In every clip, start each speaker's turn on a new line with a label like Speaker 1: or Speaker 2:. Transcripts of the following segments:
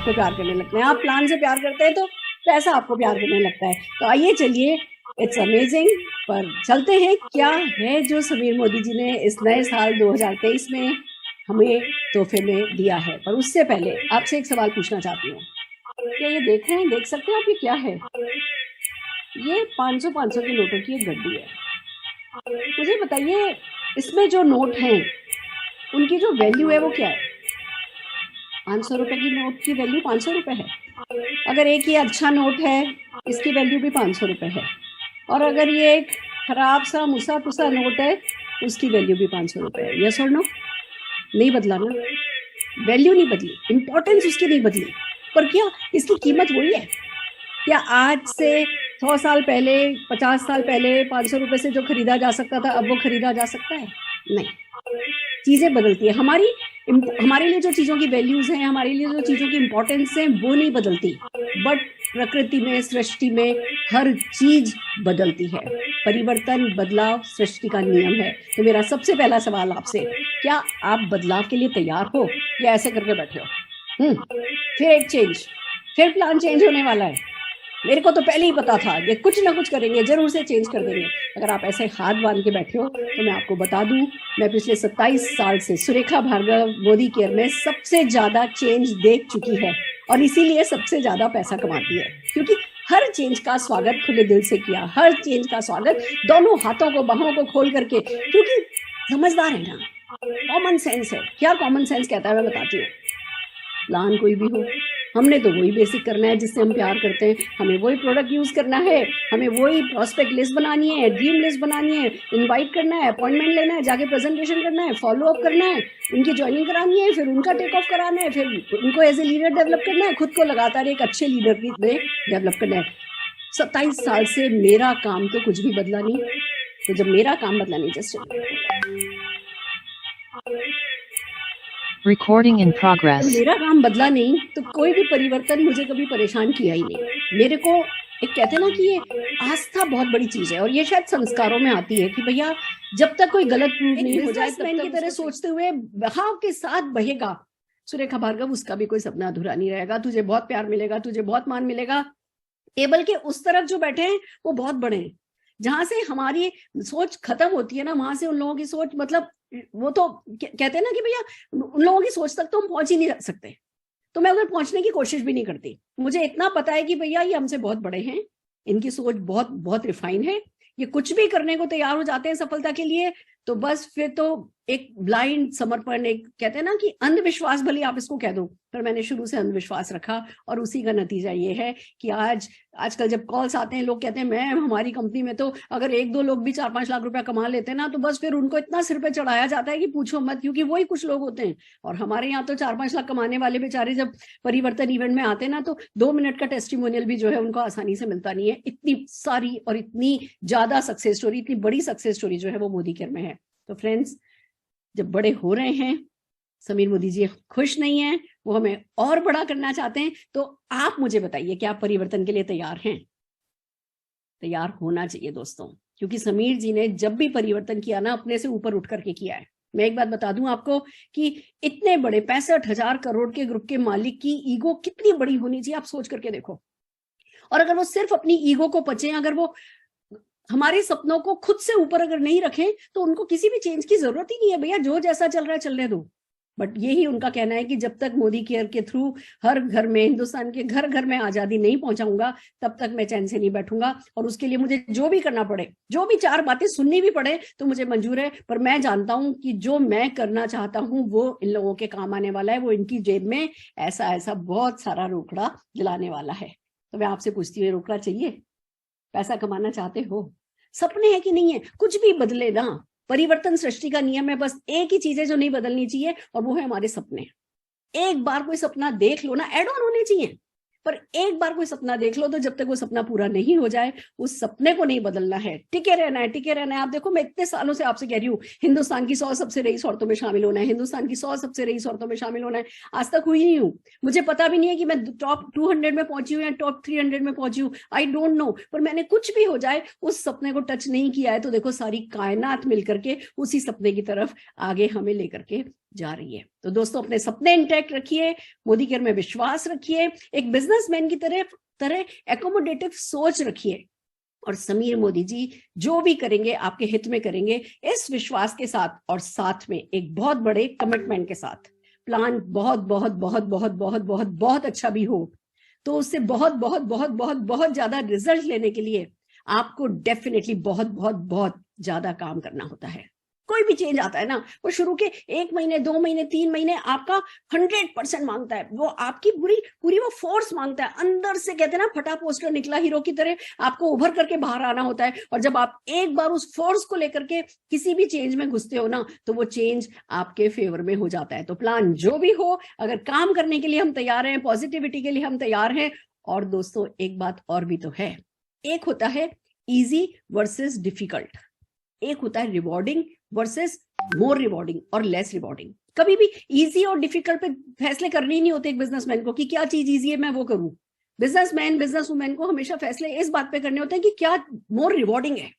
Speaker 1: आपको प्यार करने लगते हैं, आप प्लान से प्यार करते हैं तो पैसा आपको प्यार करने लगता है। तो आइए चलिए, इट्स अमेजिंग। पर चलते हैं, क्या है जो समीर मोदी जी ने इस नए साल 2023 में हमें तोहफे में दिया है। पर उससे पहले आपसे एक सवाल पूछना चाहती हूँ, क्या ये देख रहे हैं, देख सकते हैं आप, ये क्या है? ये 500 के नोटों की एक गड्डी है। मुझे बताइए, इसमें जो नोट हैं उनकी जो वैल्यू है वो क्या है? 500 रुपए की नोट की वैल्यू 500 रुपए है। अगर एक ये अच्छा नोट है, इसकी वैल्यू भी 500 रुपए है। और अगर ये एक खराब सा मुसा पुसा नोट है, उसकी वैल्यू भी 500 रुपए है। यस और नो? नहीं बदला ना, वैल्यू नहीं बदली, इंपॉर्टेंस उसकी नहीं बदली, पर क्या इसकी कीमत वही है? क्या आज से 100 साल पहले, 50 साल पहले 500 रुपए से जो खरीदा जा सकता था, अब वो खरीदा जा सकता है? नहीं, चीजें बदलती है। हमारे लिए जो चीजों की वैल्यूज हैं, हमारे लिए जो चीजों की इंपॉर्टेंस है, वो नहीं बदलती, बट प्रकृति में, सृष्टि में हर चीज बदलती है। परिवर्तन, बदलाव सृष्टि का नियम है। तो मेरा सबसे पहला सवाल आपसे, क्या आप बदलाव के लिए तैयार हो या ऐसे करके बैठे हो? फिर एक चेंज, फिर प्लान चेंज होने वाला है। मेरे को तो पहले ही पता था ये कुछ ना कुछ करेंगे, जरूर से चेंज कर देंगे। अगर आप ऐसे हाथ बांध के बैठे हो तो मैं आपको बता दूं, मैं पिछले 27 साल से सुरेखा भार्गव मोदी केयर में सबसे ज्यादा चेंज देख चुकी है, और इसीलिए सबसे ज्यादा पैसा कमाती है। क्योंकि हर चेंज का स्वागत खुले दिल से किया, हर चेंज का स्वागत दोनों हाथों को, बाहों को खोल करके, क्योंकि समझदार है ना, कॉमन सेंस है। क्या कॉमन सेंस कहता है मैं बताती हूँ। प्लान कोई भी हो, हमने तो वही बेसिक करना है जिससे हम प्यार करते हैं, हमें वही प्रोडक्ट यूज करना है, हमें वही प्रोस्पेक्ट लिस्ट बनानी है, ड्रीम लिस्ट बनानी है, इनवाइट करना है, अपॉइंटमेंट लेना है, जाके प्रेजेंटेशन करना है, फॉलो अप करना है, उनकी ज्वाइनिंग करानी है, फिर उनका टेक ऑफ कराना है, फिर उनको एज ए लीडर डेवलप करना है, खुद को लगातार एक अच्छे लीडर में डेवलप करना है। 27 साल से मेरा काम तो कुछ भी बदला नहीं। तो जब मेरा काम बदला नहीं, जस्ट
Speaker 2: Recording in progress.
Speaker 1: मेरा काम बदला नहीं तो कोई भी परिवर्तन मुझे कभी परेशान किया ही नहीं। मेरे को एक कहते हैं ना कि ये आस्था बहुत बड़ी चीज है, और ये शायद संस्कारों में आती है कि भैया जब तक कोई गलत प्रूव नहीं हो जाए, तब तक की तरह सोचते हुए बहाव के साथ बहेगा। सुरेखा भार्गव, उसका भी कोई सपना अधूरा नहीं रहेगा। तुझे बहुत प्यार मिलेगा, तुझे बहुत मान मिलेगा। टेबल के उस तरफ जो बैठे हैं वो बहुत बड़े हैं। जहां से हमारी सोच खत्म होती है ना, वहां से उन लोगों की सोच, मतलब वो तो कहते हैं ना कि भैया उन लोगों की सोच तक तो हम पहुंच ही नहीं सकते। तो मैं उधर पहुंचने की कोशिश भी नहीं करती। मुझे इतना पता है कि भैया ये हमसे बहुत बड़े हैं, इनकी सोच बहुत बहुत रिफाइन है, ये कुछ भी करने को तैयार हो जाते हैं सफलता के लिए। तो बस फिर तो एक ब्लाइंड समर्पण, एक कहते हैं ना कि अंधविश्वास, भले आप इसको कह दो, पर मैंने शुरू से अंधविश्वास रखा, और उसी का नतीजा ये है कि आजकल जब कॉल्स आते हैं, लोग कहते हैं मैम हमारी कंपनी में तो अगर 1-2 लोग भी 4-5 लाख रुपया कमा लेते हैं ना, तो बस फिर उनको इतना सिर पे चढ़ाया जाता है कि पूछो मत, क्योंकि वही कुछ लोग होते हैं। और हमारे यहाँ तो 4-5 लाख कमाने वाले बेचारे जब परिवर्तन इवेंट में आते हैं ना, तो 2 मिनट का टेस्टिमोनियल भी जो है उनको आसानी से मिलता नहीं है। इतनी सारी और इतनी ज्यादा सक्सेस स्टोरी, इतनी बड़ी सक्सेस स्टोरी जो है वो मोदी केयर में है। तो फ्रेंड्स, जब बड़े हो रहे हैं, समीर मोदी जी खुश नहीं है, वो हमें और बड़ा करना चाहते हैं, तो आप मुझे बताइए, क्या आप परिवर्तन के लिए तैयार हैं? तैयार होना चाहिए दोस्तों, क्योंकि समीर जी ने जब भी परिवर्तन किया ना, अपने से ऊपर उठ करके किया है। मैं एक बात बता दूं आपको कि इतने बड़े 65,000 करोड़ के ग्रुप के मालिक की ईगो कितनी बड़ी होनी चाहिए, आप सोच करके देखो। और अगर वो सिर्फ अपनी ईगो को पचे, अगर वो हमारे सपनों को खुद से ऊपर अगर नहीं रखें, तो उनको किसी भी चेंज की जरूरत ही नहीं है। भैया जो जैसा चल रहा है चलने दो। बट यही उनका कहना है कि जब तक मोदी केयर के थ्रू हर घर में, हिंदुस्तान के घर घर में आजादी नहीं पहुंचाऊंगा, तब तक मैं चैन से नहीं बैठूंगा। और उसके लिए मुझे जो भी करना पड़े, जो भी 4 बातें सुननी भी पड़े, तो मुझे मंजूर है। पर मैं जानता हूं कि जो मैं करना चाहता हूं वो इन लोगों के काम आने वाला है। वो इनकी जेब में ऐसा ऐसा बहुत सारा रोकड़ा दिलाने वाला है। तो मैं आपसे पूछती हूँ, रोकड़ा चाहिए? पैसा कमाना चाहते हो? सपने हैं कि नहीं है? कुछ भी बदले ना, परिवर्तन सृष्टि का नियम है। बस एक ही चीज है जो नहीं बदलनी चाहिए, और वो है हमारे सपने। एक बार कोई सपना देख लो ना, एड ऑन होने चाहिए। पर एक बार कोई सपना देख लो तो जब तक वो सपना पूरा नहीं हो जाए उस सपने को नहीं बदलना है, टिके रहना है, टिके रहना है। आप देखो, मैं इतने सालों से आपसे कह रही हूँ हिंदुस्तान की 100 सबसे रईस औरतों में शामिल होना है, हिंदुस्तान की 100 सबसे रईस औरतों में शामिल होना है, आज तक हुई नहीं हूँ। मुझे पता भी नहीं है कि मैं टॉप 200 में पहुंची हूँ या टॉप 300 में पहुंची हूँ, आई डोंट नो। पर मैंने कुछ भी हो जाए उस सपने को टच नहीं किया है तो देखो सारी कायनात मिलकर के उसी सपने की तरफ आगे हमें लेकर के जा रही है। तो दोस्तों, अपने सपने इंटैक्ट रखिए, मोदी केयर में विश्वास रखिए, एक बिजनेसमैन की तरह एकोमोडेटिव सोच रखिए, और समीर मोदी जी जो भी करेंगे आपके हित में करेंगे, इस विश्वास के साथ और साथ में एक बहुत बड़े कमिटमेंट के साथ। प्लान बहुत बहुत बहुत बहुत बहुत बहुत बहुत अच्छा भी हो तो उससे बहुत बहुत बहुत बहुत बहुत ज्यादा रिजल्ट लेने के लिए आपको डेफिनेटली बहुत बहुत बहुत ज्यादा काम करना होता है। कोई भी चेंज आता है ना, वो शुरू के 1 महीने 2 महीने 3 महीने आपका 100% मांगता है, वो आपकी पूरी वो फोर्स मांगता है अंदर से। कहते हैं ना, फटा पोस्टर निकला हीरो की तरह, आपको उभर करके बाहर आना होता है। और जब आप एक बार उस फोर्स को लेकर के किसी भी चेंज में घुसते हो ना, तो वो चेंज आपके फेवर में हो जाता है। तो प्लान जो भी हो, अगर काम करने के लिए हम तैयार हैं, पॉजिटिविटी के लिए हम तैयार हैं। और दोस्तों, एक बात और भी तो है, एक होता है इजी वर्सेस डिफिकल्ट, एक होता है रिवॉर्डिंग वर्सेस मोर रिवॉर्डिंग और लेस रिवॉर्डिंग। कभी भी इजी और डिफिकल्ट पे फैसले करने ही नहीं होते एक बिजनेसमैन को कि क्या चीज इजी है मैं वो करूं। बिजनेसमैन बिजनेस वुमेन को हमेशा फैसले इस बात पे करने होते हैं कि क्या मोर रिवॉर्डिंग है।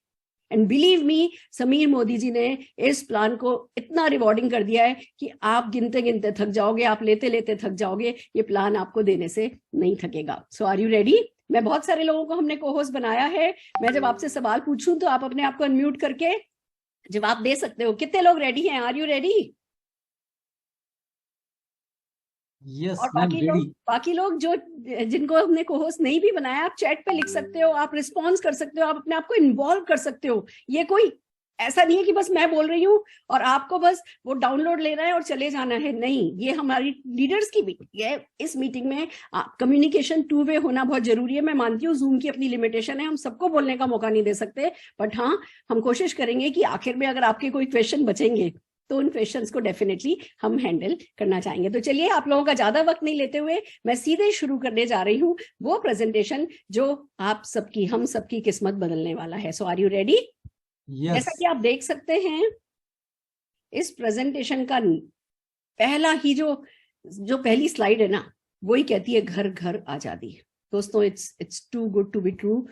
Speaker 1: And believe me, Sameer Modi ji ने इस प्लान को इतना रिवॉर्डिंग कर दिया है कि आप गिनते गिनते थक जाओगे, आप लेते लेते थक जाओगे। ये प्लान आपको देने से नहीं थकेगा। सो आर यू रेडी? मैं बहुत सारे लोगों को हमने को-होस्ट बनाया है। मैं जब आपसे सवाल पूछूं तो आप अपने आप को अनम्यूट करके जवाब दे सकते हो। कितने लोग रेडी हैं? Are you ready?
Speaker 2: यस
Speaker 1: और
Speaker 2: मैम, रेडी।
Speaker 1: बाकी लोग जो जिनको हमने को-होस्ट नहीं भी बनाया, आप चैट पे लिख सकते हो, आप रिस्पॉन्स कर सकते हो, आप अपने आप को इन्वॉल्व कर सकते हो। ये कोई ऐसा नहीं है कि बस मैं बोल रही हूँ और आपको बस वो डाउनलोड लेना है और चले जाना है, नहीं। ये हमारी लीडर्स की मीटिंग है। इस मीटिंग में कम्युनिकेशन 2 वे होना बहुत जरूरी है। मैं मानती हूँ जूम की अपनी लिमिटेशन है, हम सबको बोलने का मौका नहीं दे सकते, बट हाँ, हम कोशिश करेंगे कि आखिर में अगर आपके कोई क्वेश्चन बचेंगे तो उन क्वेश्चंस को डेफिनेटली हम हैंडल करना चाहेंगे। तो चलिए, आप लोगों का ज्यादा वक्त नहीं लेते हुए मैं सीधे शुरू करने जा रही हूँ वो प्रेजेंटेशन जो आप सबकी, हम सबकी किस्मत बदलने वाला है। सो आर यू रेडी? जैसा कि आप देख सकते हैं, इस प्रेजेंटेशन का पहला ही जो पहली स्लाइड है ना, वही कहती है घर घर आजादी। दोस्तों, it's too good to be true.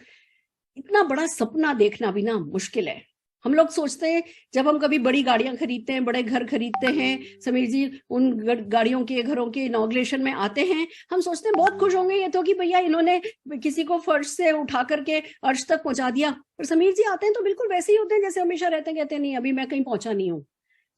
Speaker 1: इतना बड़ा सपना देखना भी ना मुश्किल है। हम लोग सोचते हैं जब हम कभी बड़ी गाड़ियां खरीदते हैं, बड़े घर खरीदते हैं, समीर जी उन गाड़ियों के, घरों के इनॉग्रेशन में आते हैं, हम सोचते हैं बहुत खुश होंगे ये तो कि भैया इन्होंने किसी को फर्श से उठा करके अर्श तक पहुंचा दिया। पर समीर जी आते हैं तो बिल्कुल वैसे ही होते हैं जैसे हमेशा रहते हैं, कहते हैं नहीं अभी मैं कहीं पहुंचा नहीं हूँ।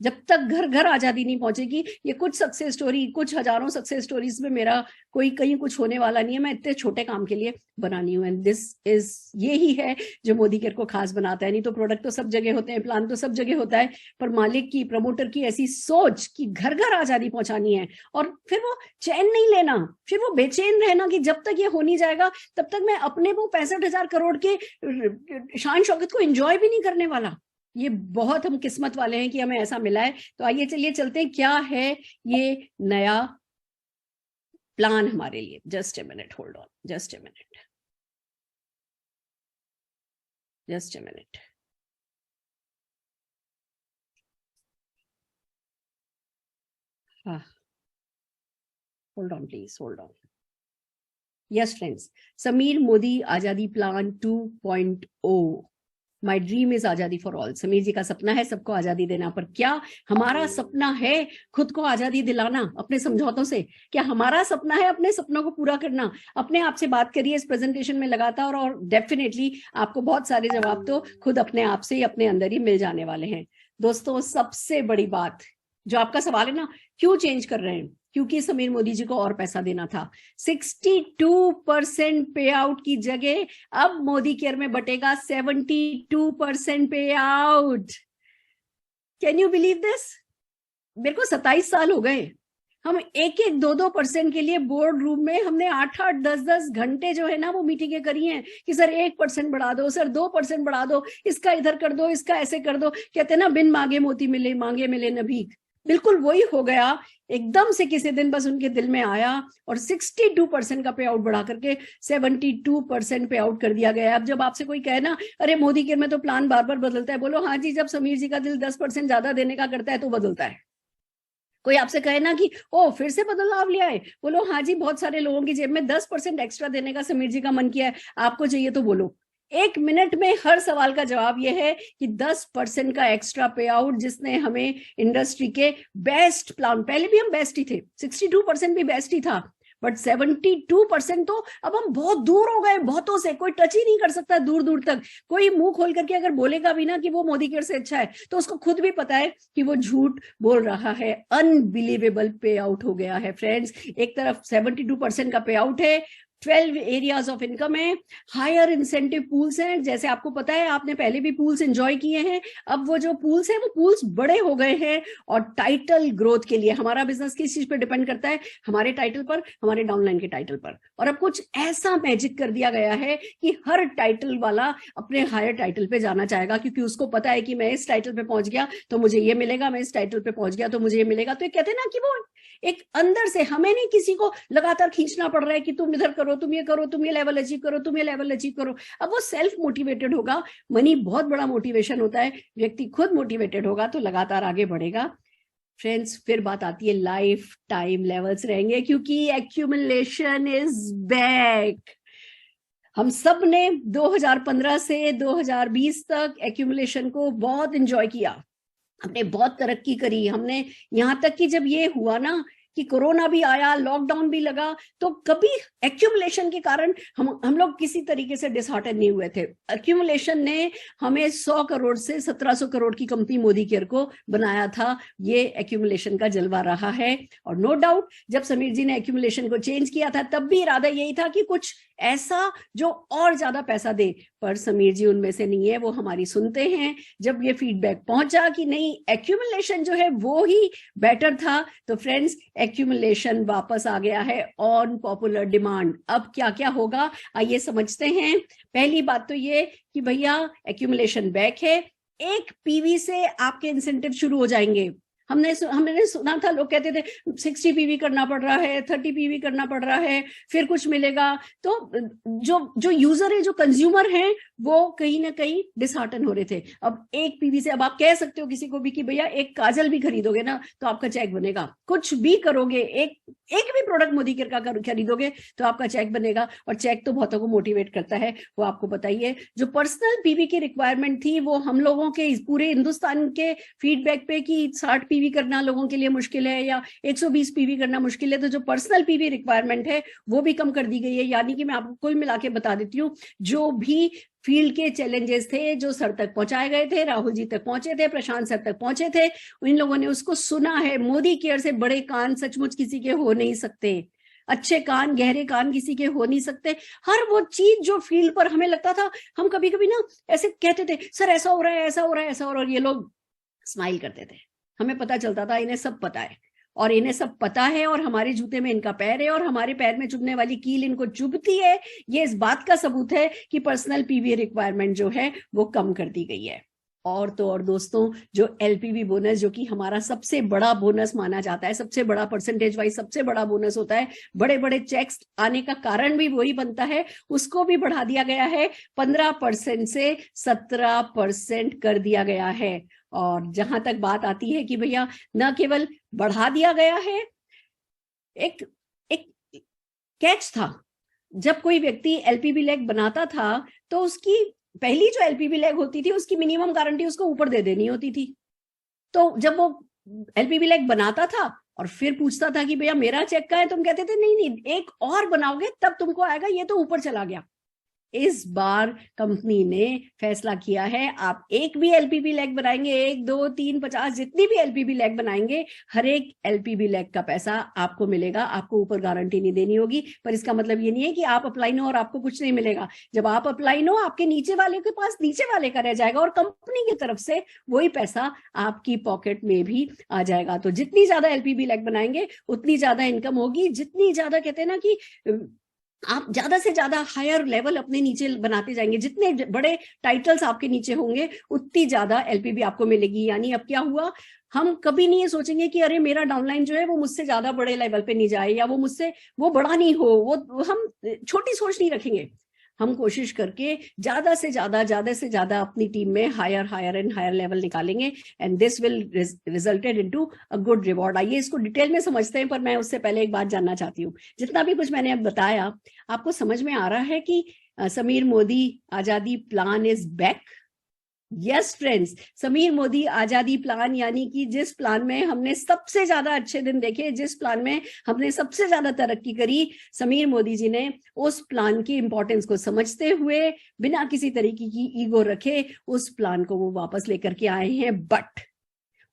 Speaker 1: जब तक घर घर आजादी नहीं पहुंचेगी, ये कुछ सक्सेस स्टोरी, कुछ हजारों सक्सेस स्टोरीज में मेरा कोई कहीं कुछ होने वाला नहीं है। मैं इतने छोटे काम के लिए बनानी हूँ, एंड दिस इज, ये ही है जो मोदी केयर को खास बनाता है। नहीं तो प्रोडक्ट तो सब जगह होते हैं, प्लान तो सब जगह होता है, पर मालिक की, प्रमोटर की ऐसी सोच कि घर घर आजादी पहुंचानी है, और फिर वो चैन नहीं लेना, फिर वो बेचैन रहना कि जब तक ये हो नहीं जाएगा तब तक मैं अपने वो 65,000 करोड़ के शान शौकत को एंजॉय भी नहीं करने वाला। ये बहुत हम किस्मत वाले हैं कि हमें ऐसा मिला है। तो आइए चलिए चलते हैं, क्या है ये नया प्लान हमारे लिए। Just a minute, hold on, just a minute, just a minute. हाँ, hold on please, hold on. Yes friends, Sameer Modi Azadi plan 2.0। My dream is Azadi for all. Sameer ji का सपना है सबको आजादी देना, पर क्या हमारा सपना है खुद को आजादी दिलाना अपने समझौतों से? क्या हमारा सपना है अपने सपनों को पूरा करना? अपने आप से बात करिए इस प्रेजेंटेशन में लगातार, और डेफिनेटली आपको बहुत सारे जवाब तो खुद अपने आप से ही अपने अंदर ही मिल जाने वाले हैं। दोस्तों, सबसे बड़ी बात जो आपका सवाल है ना, क्यों चेंज कर रहे हैं? क्योंकि समीर मोदी जी को और पैसा देना था। 62% पे आउट की जगह अब मोदी केयर में बटेगा 72% पे out. Can you believe this? मेरे को 27 साल हो गए, हम 1-1, 2-2% के लिए बोर्ड रूम में हमने 8-8, 10-10 घंटे जो है ना वो मीटिंगें करी हैं कि सर 1% बढ़ा दो, सर 2% बढ़ा दो, इसका इधर कर दो, इसका ऐसे कर दो। कहते हैं ना, बिन मांगे मोती मिले, मांगे मिले न भीख। बिल्कुल वही हो गया। एकदम से किसी दिन बस उनके दिल में आया और 62% का पे आउट बढ़ा करके 72% पे आउट कर दिया गया। अब जब आपसे कोई कहे ना, अरे मोदी केयर में तो प्लान बार बार बदलता है, बोलो हाँ जी, जब समीर जी का दिल 10% ज्यादा देने का करता है तो बदलता है। कोई आपसे कहे ना कि ओ फिर से बदलाव लिया है, बोलो हाँ जी, बहुत सारे लोगों की जेब में 10% एक्स्ट्रा देने का समीर जी का मन किया है, आपको चाहिए तो बोलो। 1 मिनट में हर सवाल का जवाब यह है कि 10% का एक्स्ट्रा पे आउट, जिसने हमें इंडस्ट्री के बेस्ट प्लान, पहले भी हम बेस्ट ही थे, 62% भी बेस्ट ही था, बट 72% तो अब हम बहुत दूर हो गए, बहुतों से कोई टच ही नहीं कर सकता दूर दूर तक। कोई मुंह खोल करके अगर बोलेगा भी ना कि वो मोदी केयर से अच्छा है, तो उसको खुद भी पता है कि वो झूठ बोल रहा है। अनबिलीवेबल पे आउट हो गया है फ्रेंड्स। एक तरफ 72% का पे आउट है, 12 एरियाज ऑफ इनकम है, हायर इंसेंटिव पूल्स हैं, जैसे आपको पता है आपने पहले भी पूल्स एंजॉय किए हैं, अब वो जो पूल्स हैं वो पूल्स बड़े हो गए हैं। और टाइटल ग्रोथ के लिए हमारा बिजनेस किस चीज पर डिपेंड करता है, हमारे टाइटल पर, हमारे डाउनलाइन के टाइटल पर। और अब कुछ ऐसा मैजिक कर दिया गया है कि हर टाइटल वाला अपने हायर टाइटल पे जाना चाहेगा, क्योंकि उसको पता है कि मैं इस टाइटल पे पहुंच गया तो मुझे ये मिलेगा, मैं इस टाइटल पे पहुंच गया तो मुझे ये मिलेगा। तो ये कहते हैं ना कि वो एक अंदर से, हमें नहीं किसी को लगातार खींचना पड़ रहा है कि तुम इधर करो, तुम ये करो, तुम ये लेवल अचीव करो, तुम ये लेवल अचीव करो। अब वो सेल्फ मोटिवेटेड होगा। मनी बहुत बड़ा मोटिवेशन होता है, व्यक्ति खुद मोटिवेटेड होगा तो लगातार आगे बढ़ेगा। फ्रेंड्स, फिर बात आती है लाइफ टाइम लेवल्स रहेंगे, क्योंकि एक्यूमुलेशन इज बैक। हम सब ने 2015 से 2020 तक एक्यूमुलेशन को बहुत एंजॉय किया, हमने बहुत तरक्की करी। हमने यहाँ तक कि जब ये हुआ ना कि कोरोना भी आया, लॉकडाउन भी लगा, तो कभी एक्यूमुलेशन के कारण हम लोग किसी तरीके से डिसहार्टन नहीं हुए थे। एक्यूमुलेशन ने हमें 100 करोड़ से 1700 करोड़ की कंपनी मोदी केयर को बनाया था। ये एक्यूमुलेशन का जलवा रहा है। और नो डाउट जब समीर जी ने एक्यूमुलेशन को चेंज किया था तब भी इरादा यही था कि कुछ ऐसा जो और ज्यादा पैसा दे, पर समीर जी उनमें से नहीं है, वो हमारी सुनते हैं। जब ये फीडबैक पहुंचा कि नहीं, एक्यूमुलेशन जो है वो ही बेटर था, तो फ्रेंड्स एक्यूमुलेशन वापस आ गया है ऑन पॉपुलर डिमांड। अब क्या क्या होगा आइए समझते हैं। पहली बात तो ये कि भैया एक्यूमुलेशन बैक है, 1 पीवी से आपके इंसेंटिव शुरू हो जाएंगे। हमने सुना था, लोग कहते थे 60 पीवी करना पड़ रहा है, 30 पीवी करना पड़ रहा है, फिर कुछ मिलेगा। तो जो यूजर है, जो कंज्यूमर है, वो कहीं ना कहीं डिसहार्टन हो रहे थे। अब 1 पीवी से, अब आप कह सकते हो किसी को भी कि भैया एक काजल भी खरीदोगे ना तो आपका चेक बनेगा, कुछ भी करोगे, एक भी प्रोडक्ट मोदी केयर का खरीदोगे तो आपका चेक बनेगा। और चेक तो बहुतों को मोटिवेट करता है, वो आपको बताइए। जो पर्सनल पीवी की रिक्वायरमेंट थी, वो हम लोगों के पूरे हिंदुस्तान के फीडबैक पे कि 60 पीवी करना लोगों के लिए मुश्किल है या 120 पीवी करना मुश्किल है, तो जो पर्सनल पीवी रिक्वायरमेंट है वो भी कम कर दी गई है। यानी कि मैं आपको कुल मिला के बता देती हूँ, जो भी फील्ड के चैलेंजेस थे जो सर तक पहुंचाए गए थे, राहुल जी तक पहुंचे थे, प्रशांत सर तक पहुंचे थे, इन लोगों ने उसको सुना है। मोदी केयर से बड़े कान सचमुच किसी के हो नहीं सकते, अच्छे कान, गहरे कान किसी के हो नहीं सकते। हर वो चीज जो फील्ड पर हमें लगता था, हम कभी कभी ना ऐसे कहते थे, सर ऐसा हो रहा है, ऐसा हो रहा है, ऐसा हो रहा है, और ये लोग स्माइल करते थे। हमें पता चलता था इन्हें सब पता है, और इन्हें सब पता है, और हमारे जूते में इनका पैर है, और हमारे पैर में चुभने वाली कील इनको चुभती है। ये इस बात का सबूत है कि पर्सनल पीवी रिक्वायरमेंट जो है वो कम कर दी गई है। और तो और दोस्तों, जो एलपीवी बोनस, जो कि हमारा सबसे बड़ा बोनस माना जाता है, सबसे बड़ा परसेंटेज वाइज सबसे बड़ा बोनस होता है, बड़े बड़े चेक्स आने का कारण भी वही बनता है, उसको भी बढ़ा दिया गया है, 15% से 17% कर दिया गया है। और जहां तक बात आती है कि भैया न केवल बढ़ा दिया गया है, एक कैच था। जब कोई व्यक्ति एलपीवी लैग बनाता था तो उसकी पहली जो एलपीवी लैग होती थी उसकी मिनिमम गारंटी उसको ऊपर दे देनी होती थी। तो जब वो एलपीवी लैग बनाता था और फिर पूछता था कि भैया मेरा चेक का है, तुम कहते थे नहीं नहीं, एक और बनाओगे तब तुमको आएगा, ये तो ऊपर चला गया। इस बार कंपनी ने फैसला किया है, आप एक भी एलपीबी लैग बनाएंगे, 1, 2, 3, 50 जितनी भी एलपीबी लैग बनाएंगे, हर एक एलपीबी लैग का पैसा आपको मिलेगा, आपको ऊपर गारंटी नहीं देनी होगी। पर इसका मतलब ये नहीं है कि आप अप्लाई नो और आपको कुछ नहीं मिलेगा। जब आप अप्लाई नो, आपके नीचे वाले के पास नीचे वाले का रह जाएगा और कंपनी की तरफ से वही पैसा आपकी पॉकेट में भी आ जाएगा। तो जितनी ज्यादा एलपीबी लैग बनाएंगे उतनी ज्यादा इनकम होगी, जितनी ज्यादा कहते हैं ना कि आप ज्यादा से ज्यादा हायर लेवल अपने नीचे बनाते जाएंगे, जितने बड़े टाइटल्स आपके नीचे होंगे उतनी ज्यादा एलपीबी आपको मिलेगी। यानी अब क्या हुआ, हम कभी नहीं ये सोचेंगे कि अरे मेरा डाउनलाइन जो है वो मुझसे ज्यादा बड़े लेवल पे नहीं जाए, या वो मुझसे वो बड़ा नहीं हो, वो हम छोटी सोच नहीं रखेंगे। हम कोशिश करके ज्यादा से ज्यादा अपनी टीम में हायर एंड हायर लेवल निकालेंगे, and this will resulted into a good reward. आइए इसको डिटेल में समझते हैं, पर मैं उससे पहले एक बात जानना चाहती हूँ। जितना भी कुछ मैंने अब बताया, आपको समझ में आ रहा है कि Sameer Modi Azadi plan is back? Yes friends, Sameer Modi Azadi plan, यानी कि जिस प्लान में हमने सबसे ज्यादा अच्छे दिन देखे, जिस प्लान में हमने सबसे ज्यादा तरक्की करी, समीर मोदी जी ने उस प्लान की इंपॉर्टेंस को समझते हुए, बिना किसी तरीके की ईगो रखे, उस प्लान को वो वापस लेकर के आए हैं। बट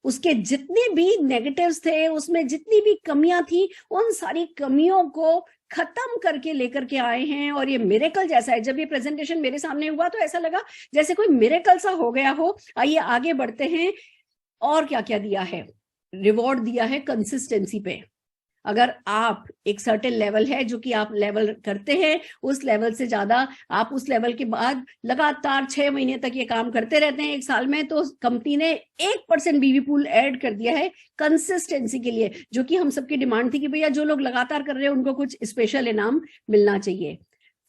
Speaker 1: उसके जितने भी नेगेटिव्स थे, उसमें जितनी भी कमियां थी, उन सारी कमियों को खत्म करके लेकर के आए हैं। और ये मिरेकल जैसा है। जब ये प्रेजेंटेशन मेरे सामने हुआ तो ऐसा लगा जैसे कोई मिरेकल सा हो गया हो। आइए आगे बढ़ते हैं। और क्या क्या दिया है? रिवॉर्ड दिया है कंसिस्टेंसी पे। अगर आप एक सर्टेन लेवल है जो कि आप लेवल करते हैं, उस लेवल से ज्यादा आप उस लेवल के बाद लगातार 6 महीने तक ये काम करते रहते हैं, 1 साल में, तो कंपनी ने 1% बीवी पूल ऐड कर दिया है कंसिस्टेंसी के लिए, जो कि हम सबकी डिमांड थी कि भैया जो लोग लगातार कर रहे हैं उनको कुछ स्पेशल इनाम मिलना चाहिए।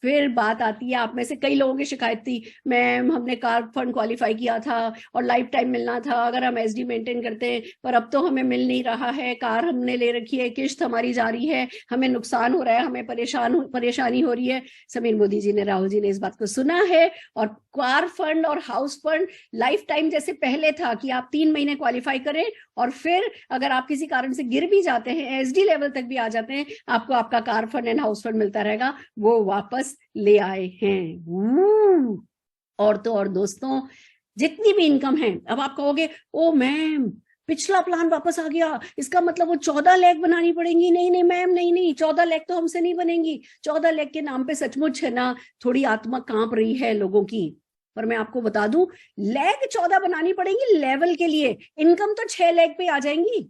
Speaker 1: फिर बात आती है, आप में से कई लोगों की शिकायत थी, मैम हमने कार फंड क्वालिफाई किया था और लाइफ टाइम मिलना था अगर हम एसडी मेंटेन करते हैं, पर अब तो हमें मिल नहीं रहा है, कार हमने ले रखी है, किश्त हमारी जा रही है, हमें नुकसान हो रहा है, हमें परेशानी हो रही है। समीर मोदी जी ने, राहुल जी ने इस बात को सुना है, और कार फंड और हाउस फंड लाइफ टाइम जैसे पहले था कि आप 3 महीने क्वालिफाई करें और फिर अगर आप किसी कारण से गिर भी जाते हैं, एसडी लेवल तक भी आ जाते हैं, आपको आपका car fund and house fund मिलता रहेगा, वो वापस ले आए हैं। और तो और दोस्तों, जितनी भी इनकम है, अब आप कहोगे ओ मैम पिछला प्लान वापस आ गया, इसका मतलब वो 14 लाख बनानी पड़ेंगी। नहीं नहीं मैम, नहीं 14 लाख तो हमसे नहीं बनेंगी। 14 लाख के नाम पे सचमुच है ना, थोड़ी आत्मा कांप रही है लोगों की। पर मैं आपको बता दूं, लाख 14 बनानी पड़ेंगी लेवल के लिए, इनकम तो 6 लाख पे आ जाएंगी।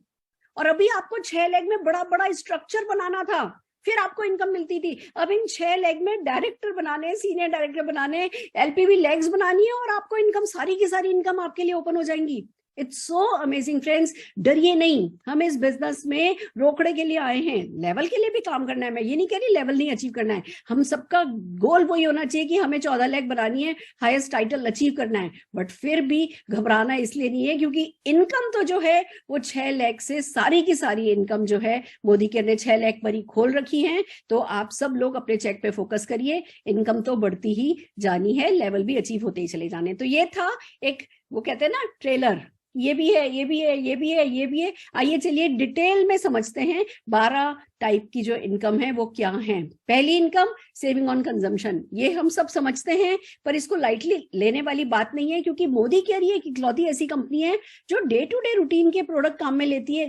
Speaker 1: और अभी आपको 6 लाख में बड़ा बड़ा स्ट्रक्चर बनाना था, फिर आपको इनकम मिलती थी। अब इन 6 लाख में डायरेक्टर बनाने, सीनियर डायरेक्टर बनाने, एलपीवी लेग्स बनानी है, और आपको इनकम, सारी की सारी इनकम आपके लिए ओपन हो जाएंगी। It's so amazing friends. डरिए नहीं, हम इस बिजनेस में रोकड़े के लिए आए हैं, लेवल के लिए भी काम करना है। मैं ये नहीं कह रही लेवल नहीं अचीव करना है, हम सबका गोल वही होना चाहिए कि हमें 14 लाख बनानी है, हाईएस्ट टाइटल अचीव करना है। बट फिर भी घबराना इसलिए नहीं है क्योंकि इनकम तो जो है वो 6 लाख से, सारी की सारी इनकम जो है मोदी केयर ने 6 लाख पर ही खोल रखी है। तो आप सब लोग अपने चेक पे फोकस करिए, इनकम तो बढ़ती ही जानी है, लेवल भी अचीव होते ही चले जाने। तो ये था एक, वो कहते हैं ना ट्रेलर, ये भी है, ये भी है, ये भी है, ये भी है। आइए चलिए डिटेल में समझते हैं 12 टाइप की जो इनकम है वो क्या है। पहली इनकम सेविंग ऑन कंजम्पशन, ये हम सब समझते हैं, पर इसको लाइटली लेने वाली बात नहीं है, क्योंकि मोदी केयर ये एक इकलौती ऐसी कंपनी है जो डे टू डे रूटीन के प्रोडक्ट काम में लेती है,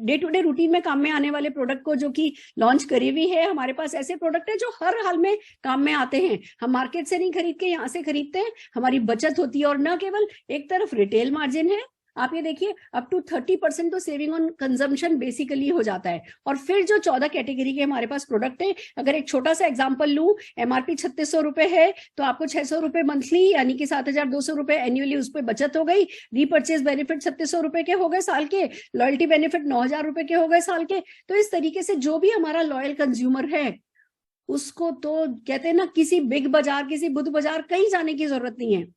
Speaker 1: डे टू डे रूटीन में काम में आने वाले प्रोडक्ट को जो कि लॉन्च करी हुई है। हमारे पास ऐसे प्रोडक्ट है जो हर हाल में काम में आते हैं, हम मार्केट से नहीं खरीद के यहाँ से खरीदते हैं, हमारी बचत होती है। और न केवल एक तरफ रिटेल मार्जिन है, आप ये देखिए अप टू 30% तो सेविंग ऑन कंजम्पशन बेसिकली हो जाता है। और फिर जो 14 कैटेगरी के हमारे पास प्रोडक्ट है, अगर एक छोटा सा एग्जांपल लूं, एमआरपी 3600 रुपए है, तो आपको 600 रुपए मंथली यानी कि 7200 रुपए एन्युअली उस पर बचत हो गई। रीपर्चेज बेनिफिट 3600 रुपए के हो गए साल के, लॉयल्टी बेनिफिट 9000 रुपए के हो गए साल के। तो इस तरीके से जो भी हमारा लॉयल कंज्यूमर है उसको तो कहते हैं ना, किसी बिग बाजार, किसी बुध बाजार कहीं जाने की जरूरत नहीं है,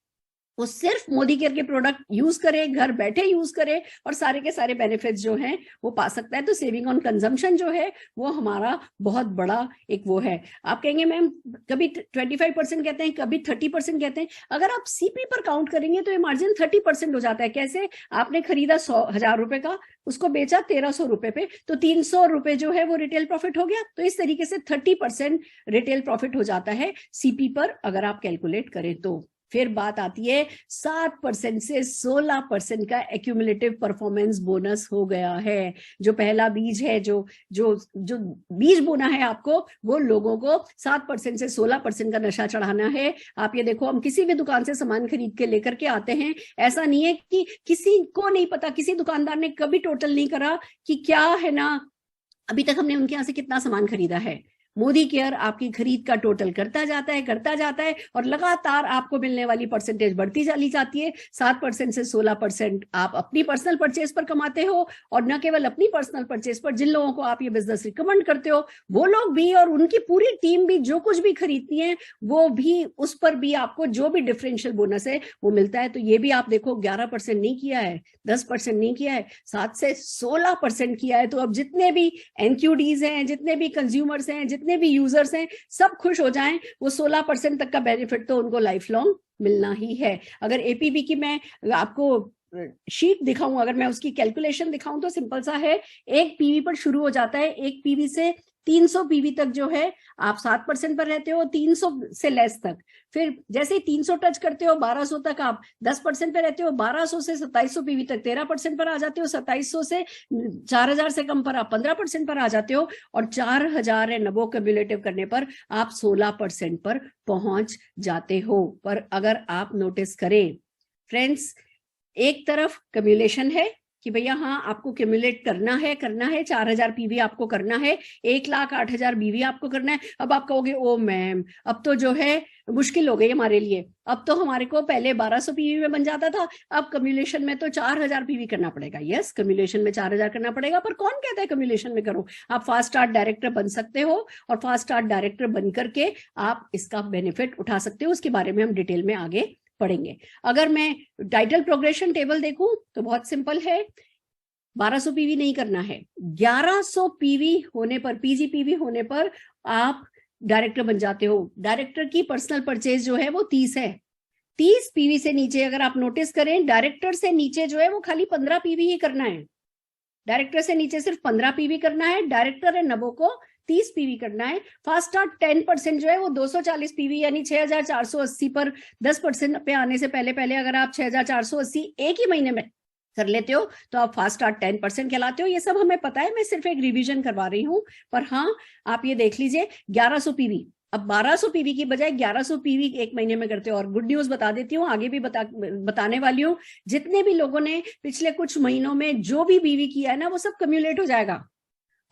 Speaker 1: वो सिर्फ मोदी केयर के प्रोडक्ट यूज करे, घर बैठे यूज करे और सारे के सारे बेनिफिट्स जो हैं वो पा सकता है। तो सेविंग ऑन कंजम्पशन जो है वो हमारा बहुत बड़ा एक वो है। आप कहेंगे मैम कभी 25% कहते हैं, कभी 30% कहते हैं। अगर आप सीपी पर काउंट करेंगे तो ये मार्जिन 30% हो जाता है। कैसे? आपने खरीदा 100,000 रुपए का, उसको बेचा 1300 रुपए पे, तो 300 रुपए जो है वो रिटेल प्रॉफिट हो गया। तो इस तरीके से 30% रिटेल प्रॉफिट हो जाता है सीपी पर, अगर आप कैलकुलेट करें तो। फिर बात आती है 7% से 16% का एक्यूमुलेटिव परफॉर्मेंस बोनस हो गया है। जो पहला बीज है, जो जो जो बीज बोना है आपको, वो लोगों को 7% से 16% का नशा चढ़ाना है। आप ये देखो, हम किसी भी दुकान से सामान खरीद के लेकर के आते हैं, ऐसा नहीं है कि किसी को नहीं पता, किसी दुकानदार ने कभी टोटल नहीं करा कि क्या है ना, अभी तक हमने उनके यहाँ से कितना सामान खरीदा है। मोदी केयर आपकी खरीद का टोटल करता जाता है और लगातार आपको मिलने वाली परसेंटेज बढ़ती चली जाती है। 7% से 16% आप अपनी पर्सनल परचेज पर कमाते हो, और न केवल अपनी पर्सनल परचेज पर, जिन लोगों को आप ये बिजनेस रिकमेंड करते हो वो लोग भी और उनकी पूरी टीम भी जो कुछ भी खरीदती है वो भी, उस पर भी आपको जो भी डिफरेंशियल बोनस है वो मिलता है। तो ये भी आप देखो 11% नहीं किया है, 10% नहीं किया है, 7 से 16% किया है। तो अब जितने भी एनक्यूडीज हैं, जितने भी कंज्यूमर्स हैं, जितने भी यूजर्स हैं, सब खुश हो जाएं। वो 16% तक का बेनिफिट तो उनको लाइफ लॉन्ग मिलना ही है। अगर एपीबी की मैं आपको शीट दिखाऊं, अगर मैं उसकी कैलकुलेशन दिखाऊं तो सिंपल सा है। एक पीवी पर शुरू हो जाता है, एक पीवी से 300 पीवी तक जो है आप 7% पर रहते हो, 300 से लेस तक। फिर जैसे ही 300 टच करते हो 1200 तक आप 10% पे रहते हो, 1200 से 2700 पीवी तक 13% पर आ जाते हो, 2700 से 4000 से कम पर आप 15% पर आ जाते हो, और 4000 है नबो क्यूमुलेटिव करने पर आप 16% पर पहुंच जाते हो। पर अगर आप नोटिस करें फ्रेंड्स, एक तरफ कम्युलेशन है कि भैया हाँ आपको क्यूमुलेट करना है 4000 पीवी आपको करना है, 1,08,000 बीवी आपको करना है। अब आप कहोगे ओ मैम अब तो जो है मुश्किल हो गई हमारे लिए, अब तो हमारे को पहले 1200 पीवी में बन जाता था, अब कम्युलेशन में तो 4000 पीवी करना पड़ेगा। यस, कम्युलेशन में 4000 करना पड़ेगा, पर कौन कहता है कम्युलेशन में करो? आप फास्ट स्टार्ट डायरेक्टर बन सकते हो, और फास्ट स्टार्ट डायरेक्टर बन करके आप इसका बेनिफिट उठा सकते हो। उसके बारे में हम डिटेल में आगे पढ़ेंगे। अगर मैं टाइटल प्रोग्रेशन टेबल देखूं तो बहुत सिंपल है, 1200 पीवी नहीं करना है, 1100 पीवी होने पर, पीजी पीवी होने पर आप डायरेक्टर बन जाते हो। डायरेक्टर की पर्सनल परचेज जो है वो 30 है। 30 पीवी से नीचे अगर आप नोटिस करें, डायरेक्टर से नीचे जो है वो खाली 15 पीवी ही करना है। डायरेक्टर से नीचे सिर्फ 15 पीवी करना है, डायरेक्टर है नबो को 30 पीवी करना है। फास्ट स्टार्ट 10% जो है वो 240 पीवी यानी 6480 पर 10% पे आने से पहले अगर आप 6480 एक ही महीने में कर लेते हो तो आप फास्ट स्टार्ट 10% कहलाते हो। ये सब हमें पता है, मैं सिर्फ एक रिवीजन करवा रही हूं। पर हाँ, आप ये देख लीजिए 1100 पीवी, अब 1200 पीवी की बजाय 1100 पीवी एक महीने में करते हो। और गुड न्यूज बता देती हूँ, आगे भी बताने वाली हूँ, जितने भी लोगों ने पिछले कुछ महीनों में जो भी पीवी किया है ना वो सब कम्युलेट हो जाएगा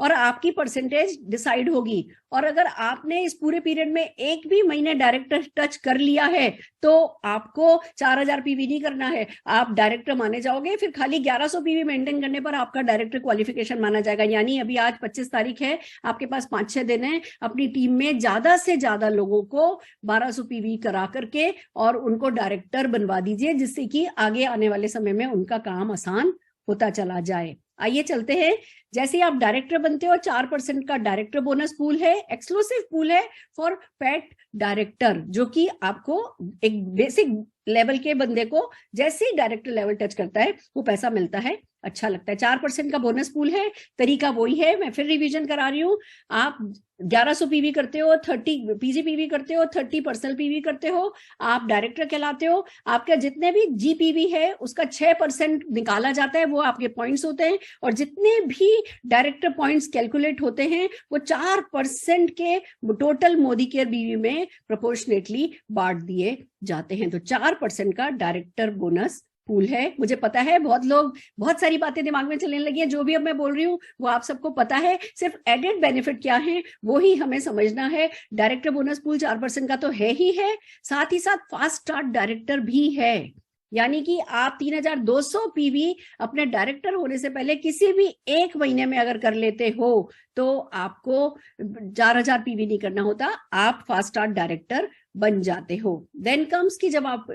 Speaker 1: और आपकी परसेंटेज डिसाइड होगी। और अगर आपने इस पूरे पीरियड में एक भी महीने डायरेक्टर टच कर लिया है तो आपको 4000 पीवी नहीं करना है, आप डायरेक्टर माने जाओगे। फिर खाली 1100 पीवी मेंटेन करने पर आपका डायरेक्टर क्वालिफिकेशन माना जाएगा। यानी अभी आज 25 तारीख है, आपके पास 5-6 दिन है अपनी टीम में ज्यादा से ज्यादा लोगों को 1200 पीवी करा करके और उनको डायरेक्टर बनवा दीजिए, जिससे कि आगे आने वाले समय में उनका काम आसान होता चला जाए। आइए चलते हैं। जैसे आप डायरेक्टर बनते हो 4% का डायरेक्टर बोनस पूल है, एक्सक्लूसिव पूल है फॉर पैट डायरेक्टर, जो कि आपको एक बेसिक लेवल के बंदे को जैसे ही डायरेक्टर लेवल टच करता है वो पैसा मिलता है, अच्छा लगता है। 4% का बोनस पूल है, तरीका वही है, मैं फिर रिवीजन करा रही हूँ। आप 1100 पीवी करते हो, 30 पीजी पीवी करते हो, 30 पर्सनल पीवी करते हो, आप डायरेक्टर कहलाते हो। आपका जितने भी जीपीवी है उसका 6% निकाला जाता है, वो आपके पॉइंट्स होते हैं। और जितने भी डायरेक्टर पॉइंट्स कैलकुलेट होते हैं वो 4% के टोटल मोदी केयर बीवी में प्रोपोर्शनेटली बांट दिए जाते हैं। तो 4% का डायरेक्टर बोनस पूल है। मुझे पता है बहुत लोग, बहुत सारी बातें दिमाग में चलने लगी है, जो भी अब मैं बोल रही हूँ वो आप सबको पता है, सिर्फ एडेड बेनिफिट क्या है वो ही हमें समझना है। डायरेक्टर बोनस पूल 4% का तो है ही है, साथ ही साथ फास्ट स्टार्ट डायरेक्टर भी है। यानी कि आप 3200 पीवी अपने डायरेक्टर होने से पहले किसी भी एक महीने में अगर कर लेते हो तो आपको 4000 पीवी नहीं करना होता, आप फास्ट स्टार्ट डायरेक्टर बन जाते हो। देन कम्स कि जब आप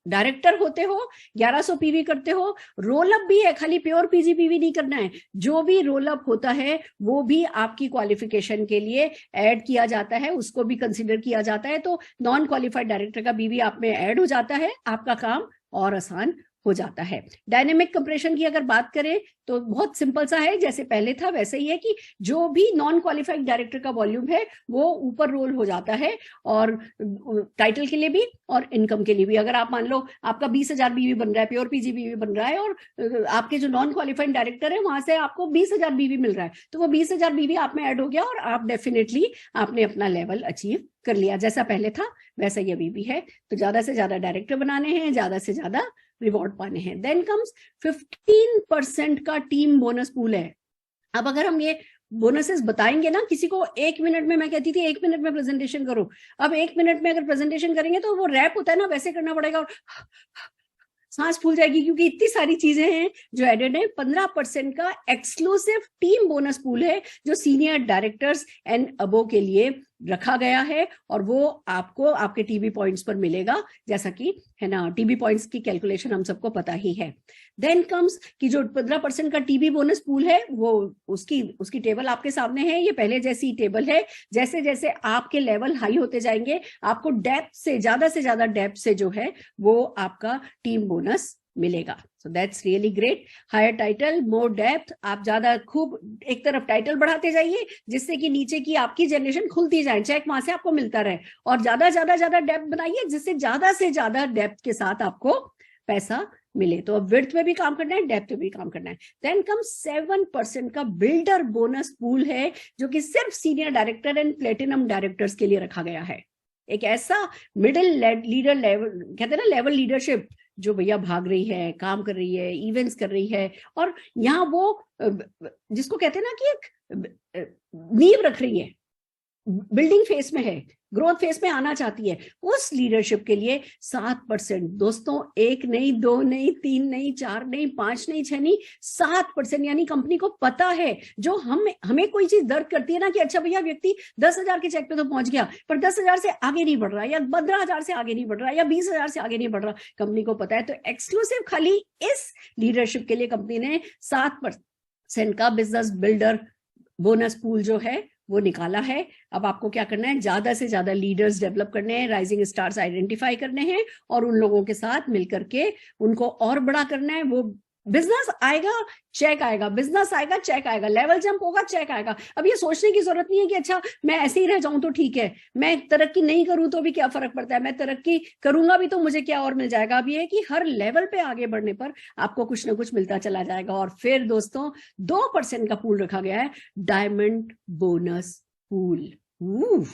Speaker 1: डायरेक्टर होते हो 1100 पीवी करते हो, रोल अप भी है, खाली प्योर पीजी पीवी नहीं करना है, जो भी रोल अप होता है वो भी आपकी क्वालिफिकेशन के लिए ऐड किया जाता है, उसको भी कंसीडर किया जाता है। तो नॉन क्वालिफाइड डायरेक्टर का बीवी आप में ऐड हो जाता है, आपका काम और आसान हो जाता है। डायनेमिक कंप्रेशन की अगर बात करें तो बहुत सिंपल सा है, जैसे पहले था वैसे ही है कि जो भी नॉन क्वालिफाइड डायरेक्टर का वॉल्यूम है वो ऊपर रोल हो जाता है, और टाइटल के लिए भी और इनकम के लिए भी। अगर आप मान लो आपका 20,000 बीवी बन रहा है, प्योर पीजी बीवी बन रहा है, और आपके जो नॉन क्वालिफाइड डायरेक्टर है वहां से आपको 20,000 बीवी मिल रहा है, तो वो 20,000 बीवी आप में ऐड हो गया और आप डेफिनेटली आपने अपना लेवल अचीव कर लिया। जैसा पहले था वैसा ही अभी भी है। तो ज्यादा से ज्यादा डायरेक्टर बनाने हैं, ज्यादा से ज्यादा रिवॉर्ड पाने हैं। देन कम्स 15% का टीम बोनस पूल है। अब अगर हम ये बोनसेस बताएंगे ना किसी को, 1 मिनट में, मैं कहती थी 1 मिनट में प्रेजेंटेशन करो, अब 1 मिनट में अगर प्रेजेंटेशन करेंगे तो वो रैप होता है ना, वैसे करना पड़ेगा और सांस फूल जाएगी, क्योंकि इतनी सारी चीजें हैं जो एडेड है। 15% का एक्सक्लूसिव टीम बोनस पूल है जो सीनियर डायरेक्टर्स एंड अबो के लिए रखा गया है, और वो आपको आपके टीवी पॉइंट्स पर मिलेगा, जैसा कि है ना, टीवी पॉइंट्स की कैलकुलेशन हम सबको पता ही है। देन कम्स कि जो 15% का टीवी बोनस पूल है, वो उसकी टेबल आपके सामने है, ये पहले जैसी टेबल है। जैसे जैसे आपके लेवल हाई होते जाएंगे, आपको डेप्थ से ज्यादा डेप्थ से जो है वो आपका टीम बोनस मिलेगा। So that's really great. Higher title, more depth, आप ज्यादा खूब एक तरफ टाइटल बढ़ाते जाइए जिससे कि नीचे की आपकी जनरेशन खुलती जाए, चेक वहां से आपको मिलता रहे, और ज्यादा डेप्थ बनाइए जिससे ज्यादा से ज्यादा डेप्थ के साथ आपको पैसा मिले। तो अब विड्थ में भी काम करना है, डेप्थ में भी काम करना है। देन कम 7% का बिल्डर बोनस पूल है जो कि सिर्फ senior director and platinum directors के लिए रखा गया है। एक ऐसा मिडिल लीडर लेवल, कहते हैं ना लेवल लीडरशिप, जो भैया भाग रही है, काम कर रही है, इवेंट्स कर रही है, और यहाँ वो जिसको कहते हैं ना कि एक नींव रख रही है, बिल्डिंग फेस में है, ग्रोथ फेस में आना चाहती है, उस लीडरशिप के लिए 7%। दोस्तों 1 नहीं, 2 नहीं, 3 नहीं, 4 नहीं, 5 नहीं, 6 नहीं, 7%। यानी कंपनी को पता है, जो हमें कोई चीज दर्द करती है ना कि अच्छा भैया व्यक्ति 10,000 के चेक पे तो पहुंच गया, पर 10,000 से आगे नहीं बढ़ रहा, या 15,000 से आगे नहीं बढ़ रहा, या 20,000 से आगे नहीं बढ़ रहा, कंपनी को पता है। तो एक्सक्लूसिव खाली इस लीडरशिप के लिए कंपनी ने 7% का बिजनेस बिल्डर बोनस पूल जो है वो निकाला है। अब आपको क्या करना है, ज्यादा से ज्यादा लीडर्स डेवलप करने हैं, राइजिंग स्टार्स आइडेंटिफाई करने हैं, और उन लोगों के साथ मिलकर के उनको और बड़ा करना है। वो बिजनेस आएगा, चेक आएगा, बिजनेस आएगा, चेक आएगा, लेवल जंप होगा, चेक आएगा। अब ये सोचने की जरूरत नहीं है कि अच्छा मैं ऐसे ही रह जाऊं तो ठीक है, मैं तरक्की नहीं करूं तो भी क्या फर्क पड़ता है, मैं तरक्की करूंगा भी तो मुझे क्या और मिल जाएगा। अब ये है कि हर लेवल पे आगे बढ़ने पर आपको कुछ ना कुछ मिलता चला जाएगा। और फिर दोस्तों 2% का पूल रखा गया है, डायमंड बोनस पूल।